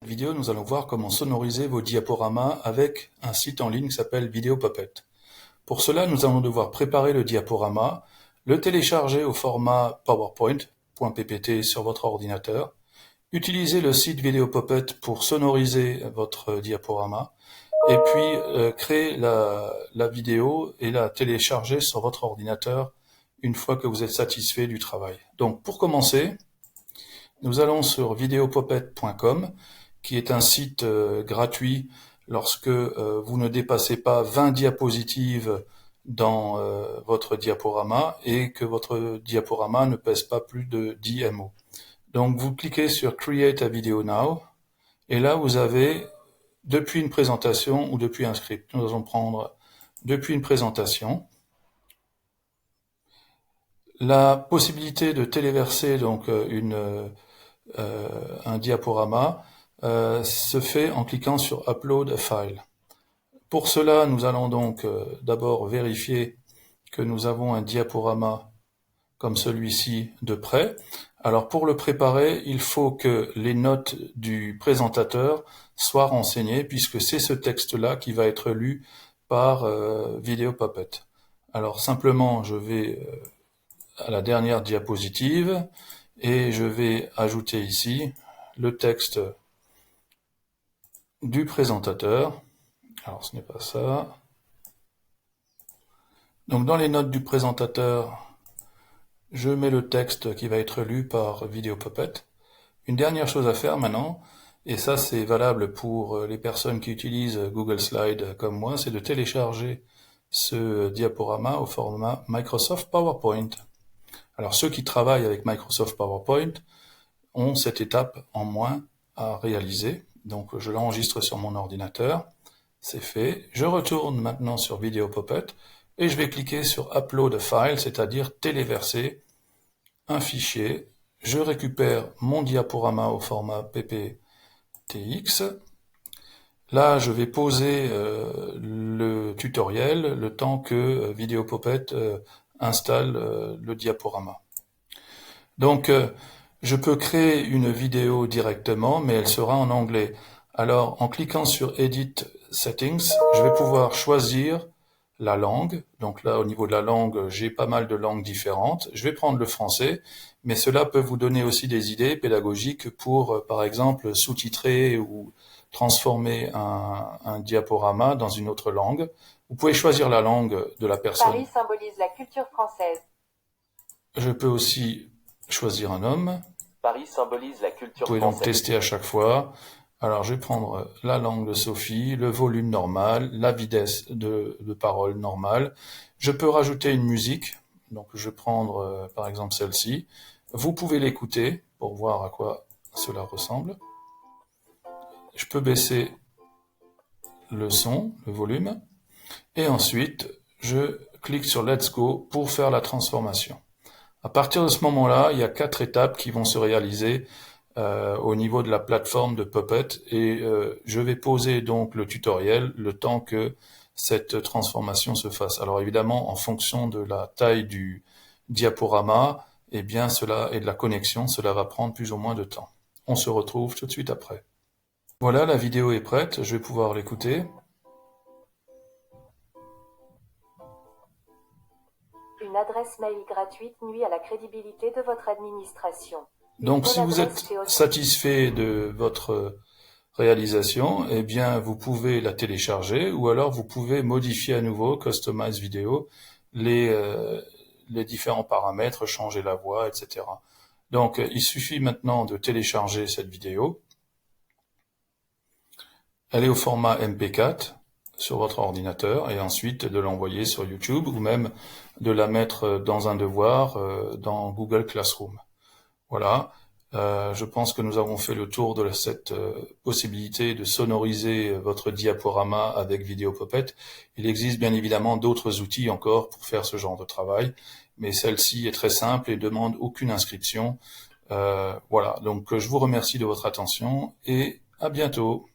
Vidéo, nous allons voir comment sonoriser vos diaporamas avec un site en ligne qui s'appelle Video Puppet. Pour cela, nous allons devoir préparer le diaporama, le télécharger au format PowerPoint.ppt sur votre ordinateur, utiliser le site Video Puppet pour sonoriser votre diaporama, et puis créer la vidéo et la télécharger sur votre ordinateur une fois que vous êtes satisfait du travail. Donc pour commencer, nous allons sur videopuppet.com, qui est un site gratuit lorsque vous ne dépassez pas 20 diapositives dans votre diaporama et que votre diaporama ne pèse pas plus de 10 MO. Donc vous cliquez sur Create a Video Now et là vous avez depuis une présentation ou depuis un script. Nous allons prendre depuis une présentation. La possibilité de téléverser donc un diaporama se fait en cliquant sur Upload a File. Pour cela, nous allons donc d'abord vérifier que nous avons un diaporama comme celui-ci de près. Alors pour le préparer, il faut que les notes du présentateur soient renseignées puisque c'est ce texte-là qui va être lu par Video Puppet. Alors simplement, je vais à la dernière diapositive et je vais ajouter ici le texte du présentateur. Alors ce n'est pas ça. Donc dans les notes du présentateur, je mets le texte qui va être lu par Video Puppet. Une dernière chose à faire maintenant, et ça c'est valable pour les personnes qui utilisent Google Slides comme moi, c'est de télécharger ce diaporama au format Microsoft PowerPoint. Alors ceux qui travaillent avec Microsoft PowerPoint ont cette étape en moins à réaliser. Donc je l'enregistre sur mon ordinateur, c'est fait. Je retourne maintenant sur Video Puppet et je vais cliquer sur Upload a File, c'est-à-dire téléverser un fichier. Je récupère mon diaporama au format PPTX. Là, je vais poser le tutoriel le temps que Video Puppet installe le diaporama. Donc, je peux créer une vidéo directement, mais elle sera en anglais. Alors, en cliquant sur Edit Settings, je vais pouvoir choisir la langue. Donc là, au niveau de la langue, j'ai pas mal de langues différentes. Je vais prendre le français, mais cela peut vous donner aussi des idées pédagogiques pour, par exemple, sous-titrer ou transformer un diaporama dans une autre langue. Vous pouvez choisir la langue de la personne. Paris symbolise la culture française. Je peux aussi choisir un homme. Paris symbolise la culture Vous pouvez donc tester à chaque fois. Alors, je vais prendre la langue de Sophie, le volume normal, la vitesse de parole normale. Je peux rajouter une musique. Donc, je vais prendre, par exemple, celle-ci. Vous pouvez l'écouter pour voir à quoi cela ressemble. Je peux baisser le son, le volume. Et ensuite, je clique sur Let's Go pour faire la transformation. À partir de ce moment-là, il y a 4 étapes qui vont se réaliser au niveau de la plateforme de Puppet et je vais poser donc le tutoriel le temps que cette transformation se fasse. Alors évidemment, en fonction de la taille du diaporama, eh bien cela et de la connexion, cela va prendre plus ou moins de temps. On se retrouve tout de suite après. Voilà, la vidéo est prête, je vais pouvoir l'écouter. Une adresse mail gratuite nuit à la crédibilité de votre administration. Donc si vous êtes satisfait de votre réalisation, eh bien vous pouvez la télécharger ou alors vous pouvez modifier à nouveau, Customize Video, les différents paramètres, changer la voix, etc. Donc il suffit maintenant de télécharger cette vidéo. Elle est au format MP4 sur votre ordinateur et ensuite de l'envoyer sur YouTube ou même de la mettre dans un devoir dans Google Classroom. Voilà, je pense que nous avons fait le tour de cette possibilité de sonoriser votre diaporama avec Video Puppet. Il existe bien évidemment d'autres outils encore pour faire ce genre de travail, mais celle-ci est très simple et demande aucune inscription. Voilà, donc je vous remercie de votre attention et à bientôt.